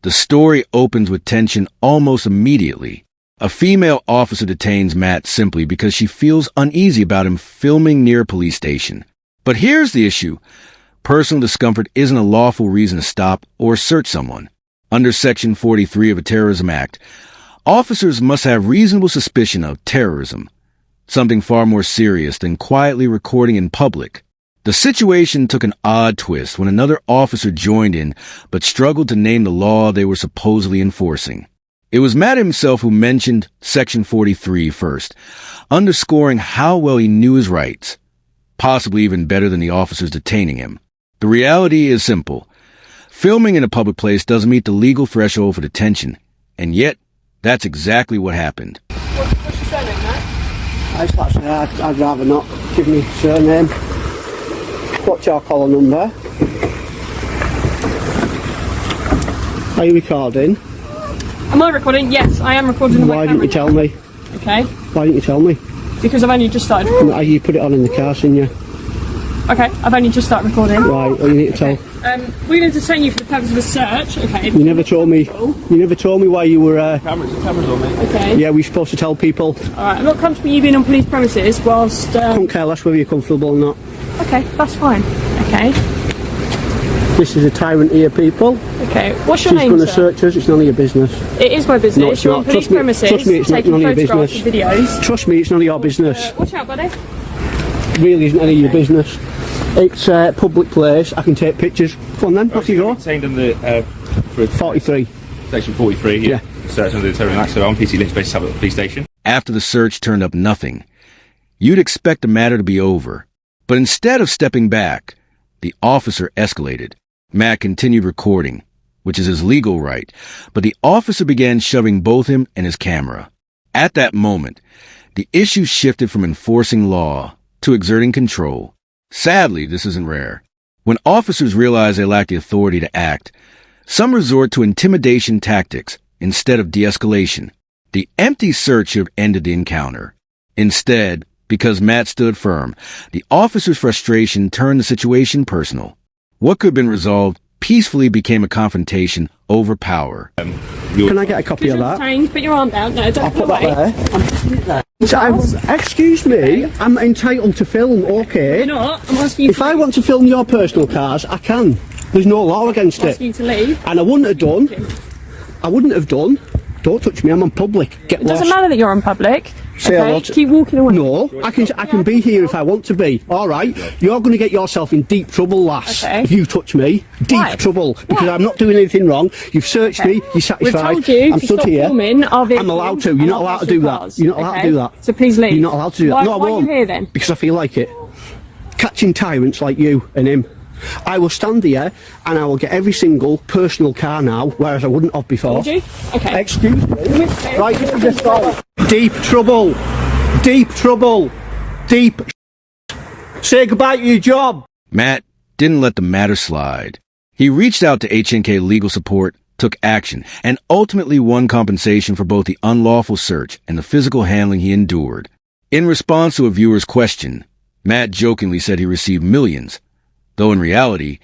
The story opens with tension almost immediately. A female officer detains Matt simply because she feels uneasy about him filming near a police station. But here's the issue. Personal discomfort isn't a lawful reason to stop or search someone. Under Section 43 of the Terrorism Act, officers must have reasonable suspicion of terrorism, something far more serious than quietly recording in public. The situation took an odd twist when another officer joined in but struggled to name the law they were supposedly enforcing. It was Matt himself who mentioned Section 43 first, underscoring how well he knew his rights, possibly even better than the officers detaining him. The reality is simple. Filming in a public place doesn't meet the legal threshold for detention, and yet, that's exactly what happened. What's your surname, Matt? I'd rather not give me surname. What's your collar number? Are you recording? Am I recording? Yes, I am recording. Why didn't you tell me? Okay. Why didn't you tell me? Because I've only just started. You put it on in the car, didn't you? Okay, I've only just started recording. Right, well, you need to tell. We're going to detain you for the purpose of a search. Okay. You never told me. You never told me why you were. Cameras on me. Okay. Yeah, we're supposed to tell people. All right. I'm not comfortable you being on police premises whilst. Couldn't care less whether you're comfortable or not. Okay, that's fine. Okay. This is a tyrant here, people. Okay. What's your She's name, going to sir? search us. It's none of your business. It is my business. No, it's You're not. on police Trust me- premises. trust me, it's not taking none of your photographs business. and videos. Trust me, it's none of your business. Watch out, buddy. Really isn't any of your business. It's a public place. I can take pictures. Come on then, off you go. Detained under for 43. Section 43. Yeah. Search under the Terrorism Act. So I'm PC Lynch, based at the police station. After the search turned up nothing, you'd expect the matter to be over. But instead of stepping back, the officer escalated. Matt continued recording, which is his legal right, but the officer began shoving both him and his camera. At that moment, the issue shifted from enforcing law to exerting control. Sadly, this isn't rare. When officers realize they lack the authority to act, some resort to intimidation tactics instead of de-escalation. The empty search should have ended the encounter. Instead, because Matt stood firm, the officer's frustration turned the situation personal. What could have been resolved peacefully became a confrontation over power. Can I get a copy of that? Detained, put your arm down. No, don't I'll put away. that there. I'm putting it there. Excuse me, I'm entitled to film, okay? You're not. I'm asking you If I want to film your personal cars, I can. There's no law against asking you it. to leave. And I wouldn't have done. Don't touch me, I'm on public. Get It lost. doesn't matter that you're on public. Say okay? hello to- Keep walking away. No, I can be here if I want to be. All right, you're going to get yourself in deep trouble, lass. Okay. If you touch me, deep Why? trouble because Why? I'm not doing anything wrong. You've searched me. You're satisfied. We've told you I'm to stood stop here. filming our vehicles I'm allowed to. You're and not our allowed to do personal that. cars, You're not allowed to do that. So please leave. You're not allowed to do that. Why, No, I why won't. are you here then? Because I feel like it. Catching tyrants like you and him. I will stand here and I will get every single personal car now, whereas I wouldn't have before. Would you? Okay. Excuse me. Right, this is the story. Deep trouble. Deep trouble. Deep. Say goodbye to your job. Matt didn't let the matter slide. He reached out to HNK legal support, took action, and ultimately won compensation for both the unlawful search and the physical handling he endured. In response to a viewer's question, Matt jokingly said he received millions, though in reality,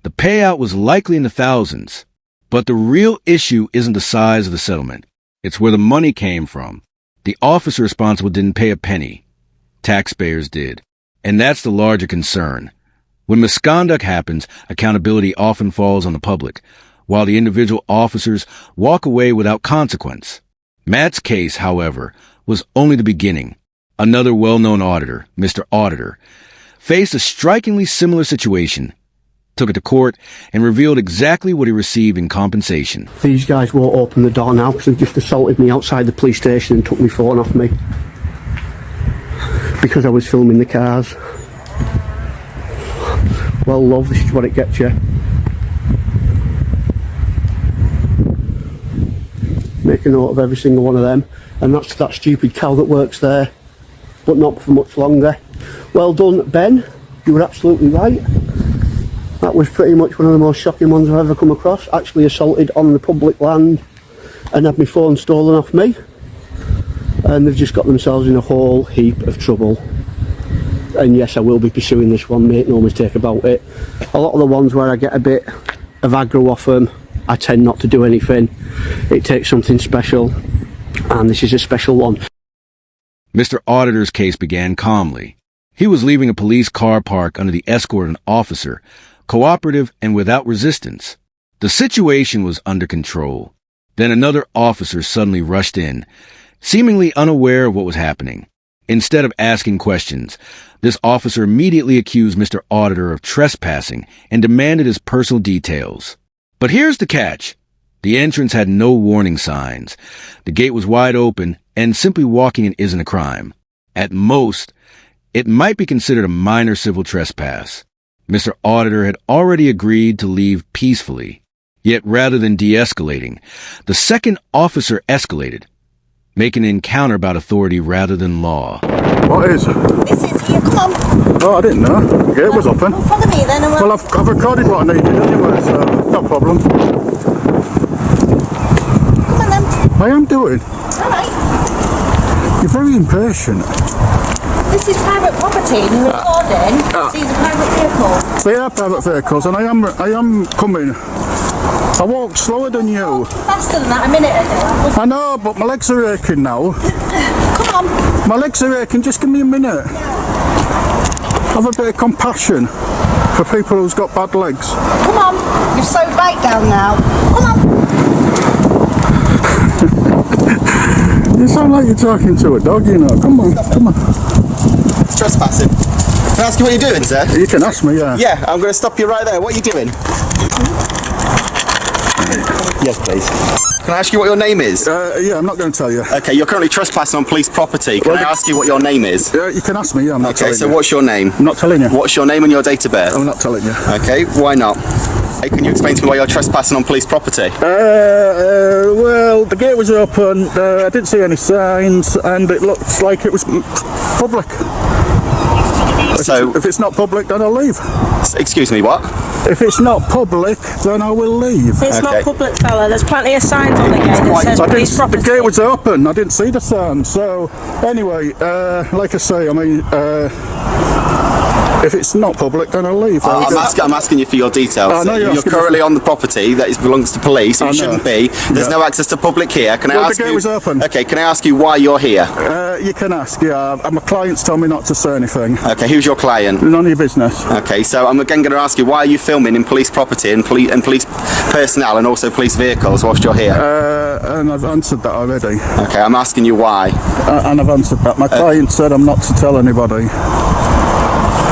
the payout was likely in the thousands. But the real issue isn't the size of the settlement. It's where the money came from. The officer responsible didn't pay a penny. Taxpayers did. And that's the larger concern. When misconduct happens, accountability often falls on the public, while the individual officers walk away without consequence. Matt's case, however, was only the beginning. Another well-known auditor, Mr. Auditor, faced a strikingly similar situation, took it to court, and revealed exactly what he received in compensation. These guys won't open the door now because they've just assaulted me outside the police station and took my phone off me because I was filming the cars. Well, love, this is what it gets you. Make a note of every single one of them, and that's that stupid cow that works there, but not for much longer. Well done, Ben, you were absolutely right. That was pretty much one of the most shocking ones I've ever come across. Actually assaulted on the public land and had my phone stolen off me, and they've just got themselves in a whole heap of trouble. And yes, I will be pursuing this one, make no mistake about it. A lot of the ones where I get a bit of aggro off them, I tend not to do anything. It takes something special, and this is a special one. Mr. Auditor's case began calmly. He was leaving a police car park under the escort of an officer, cooperative and without resistance. The situation was under control. Then another officer suddenly rushed in, seemingly unaware of what was happening. Instead of asking questions, this officer immediately accused Mr. Auditor of trespassing and demanded his personal details. But here's the catch. The entrance had no warning signs. The gate was wide open, and simply walking in isn't a crime. At most, it might be considered a minor civil trespass. Mr. Auditor had already agreed to leave peacefully. Yet rather than de-escalating, the second officer escalated, making an encounter about authority rather than law. What is? This is here, come on. Oh, I didn't know. The gate was open. Well, follow me then. And Well, I've recorded what I needed anyway, so no problem. come on then. I am doing. Alright. You're very impatient. This is private property and you're recording. These are private vehicles. They are private vehicles, and I am coming. I walked slower than you. Faster than that a minute ago. I know, but my legs are aching now. Come on. My legs are aching, just give me a minute. Have a bit of compassion for people who's got bad legs. Come on. You've slowed right down now. Come on. You sound like you're talking to a dog, you know. Come on, come on. It's trespassing. Can I ask you what you're doing, sir? You can ask me, yeah. Yeah, I'm going to stop you right there. What are you doing? Yes, please. Can I ask you what your name is? Yeah, I'm not going to tell you. Okay, you're currently trespassing on police property. Can I ask you what your name is? You can ask me, yeah, I'm not telling Okay, so you. what's your name? I'm not telling you. What's your name and your date of birth? I'm not telling you. Okay, why not? Hey, can you explain to me why you're trespassing on police property? Well, the gate was open, I didn't see any signs, and it looked like it was public. So, If it's not public, then I'll leave. excuse me, what? If it's not public, then I will leave. It's Okay. not public, fella. There's plenty of signs on the gate that says police The property. gate was open, I didn't see the sign. So, anyway, like I say, I mean, if it's not public, then I'll leave. I'm asking you for your details. I know you're You're asking currently on the property that belongs to police. I You know. shouldn't be. There's Yeah. no access to public here. Can I Well, the ask gate you? was open. Okay, can I ask you why you're here? You can ask, yeah. My clients told me not to say anything. Okay, who's your client? None of your business. Okay, so I'm again going to ask you, why are you filming in police property and police personnel and also police vehicles whilst you're here? And I've answered that already. Okay, I'm asking you why. And I've answered that. My client said I'm not to tell anybody.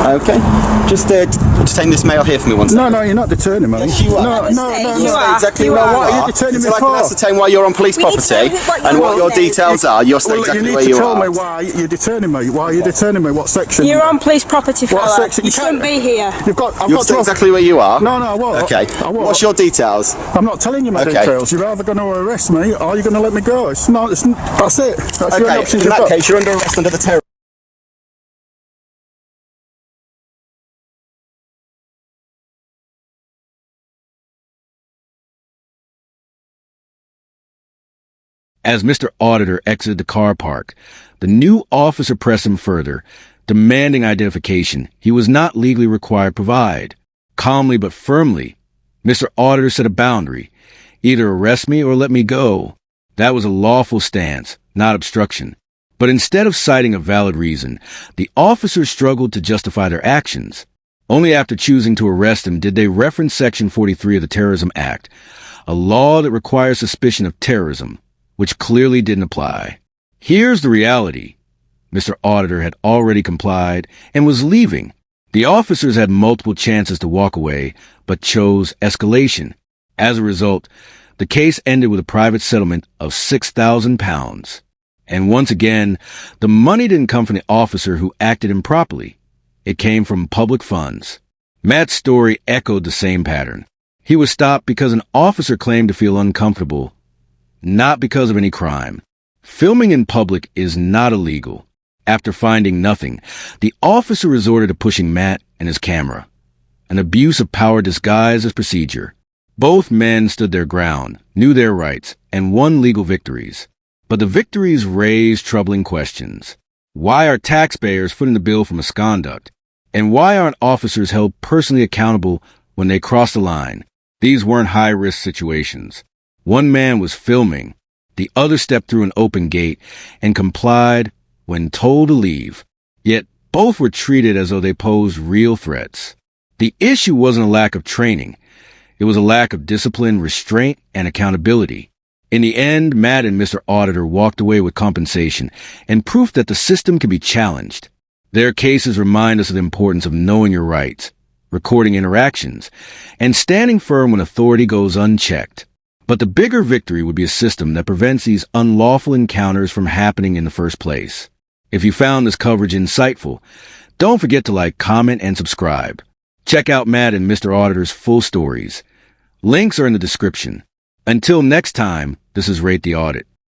Okay, just detain this male here for me one second. No, you're not detaining me. Yes, you are. No, You That's are. exactly You what are. you What are you are. detaining me Until I can for? ascertain why you're on police We need to property know what and your what your name is. details are, you'll say Well, exactly you where need to you tell are. me why you're detaining me. Why are you detaining me? What section? You're on police property, What fella. section? You You shouldn't can't- be here. I've You'll got say to. exactly where you are? No, I won't. Okay, I won't. what's your details? I'm not telling you my Okay. details. You're either going to arrest me or you're going to let me go. That's it. That's the only Okay, options in you've that got. case, you're under arrest under the terror. As Mr. Auditor exited the car park, the new officer pressed him further, demanding identification he was not legally required to provide. Calmly but firmly, Mr. Auditor set a boundary. Either arrest me or let me go. That was a lawful stance, not obstruction. But instead of citing a valid reason, the officers struggled to justify their actions. Only after choosing to arrest him did they reference Section 43 of the Terrorism Act, a law that requires suspicion of terrorism, which clearly didn't apply. Here's the reality. Mr. Auditor had already complied and was leaving. The officers had multiple chances to walk away, but chose escalation. As a result, the case ended with a private settlement of £6,000. And once again, the money didn't come from the officer who acted improperly. It came from public funds. Matt's story echoed the same pattern. He was stopped because an officer claimed to feel uncomfortable, not because of any crime. Filming in public is not illegal. After finding nothing, the officer resorted to pushing Matt and his camera, an abuse of power disguised as procedure. Both men stood their ground, knew their rights, and won legal victories. But the victories raised troubling questions. Why are taxpayers footing the bill for misconduct? And why aren't officers held personally accountable when they cross the line? These weren't high-risk situations. One man was filming. The other stepped through an open gate and complied when told to leave. Yet both were treated as though they posed real threats. The issue wasn't a lack of training. It was a lack of discipline, restraint, and accountability. In the end, Matt and Mr. Auditor walked away with compensation and proof that the system can be challenged. Their cases remind us of the importance of knowing your rights, recording interactions, and standing firm when authority goes unchecked. But the bigger victory would be a system that prevents these unlawful encounters from happening in the first place. If you found this coverage insightful, don't forget to like, comment, and subscribe. Check out Matt and Mr. Auditor's full stories. Links are in the description. Until next time, this is Rate the Audit.